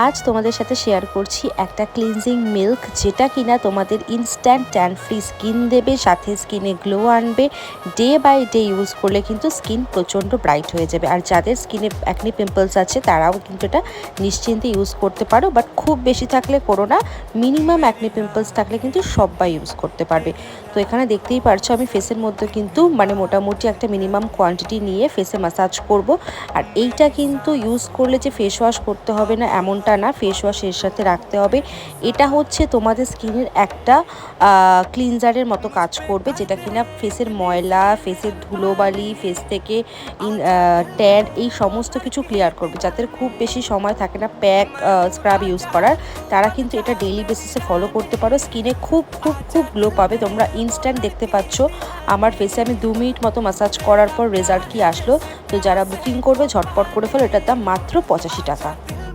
আজ তোমাদের সাথে শেয়ার করছি একটা ক্লিনজিং মিল্ক, যেটা কিনা তোমাদের ইনস্ট্যান্ট ট্যান ফ্রি স্কিন দেবে, সাথে স্কিনে গ্লো আনবে। ডে বাই ডে ইউজ করলে কিন্তু স্কিন প্রচণ্ড ব্রাইট হয়ে যাবে। আর যাদের স্কিনে অ্যাকনি পিম্পলস আছে তারাও কিন্তু এটা নিশ্চিন্তে ইউজ করতে পারো, বাট খুব বেশি থাকলে করো না। মিনিমাম অ্যাকনি পিম্পলস থাকলে কিন্তু সবাই ইউজ করতে পারবে। তো এখানে দেখতেই পারছো আমি ফেসের মধ্যে কিন্তু মোটামুটি একটা মিনিমাম কোয়ান্টিটি নিয়ে ফেসে ম্যাসাজ করব। আর এইটা কিন্তু ইউজ করলে যে ফেস ওয়াশ করতে হবে না এমনটা না, ফেস ওয়াশ এর সাথে রাখতে হবে। এটা হচ্ছে তোমাদের স্কিনের একটা ক্লিনজারের মতো কাজ করবে, যেটা কিনা ফেসের ময়লা, ফেসের ধুলোবালি, ফেস থেকে ট্যান এই সমস্ত কিছু ক্লিয়ার করবে। যাদের খুব বেশি সময় থাকে না প্যাক স্ক্রাব ইউজ করার, তারা কিন্তু এটা ডেইলি বেসিসে ফলো করতে পারো। স্কিনে খুব খুব খুব গ্লো পাবে। তোমরা ইনস্ট্যান্ট দেখতে পাচ্ছ আমার ফেসে আমি 2 মিনিট মতো ম্যাসাজ করার পর রেজাল্ট কি আসলো। তো যারা বুকিং করবে ঝটপট করে ফেলো, এটার দাম মাত্র 85 টাকা।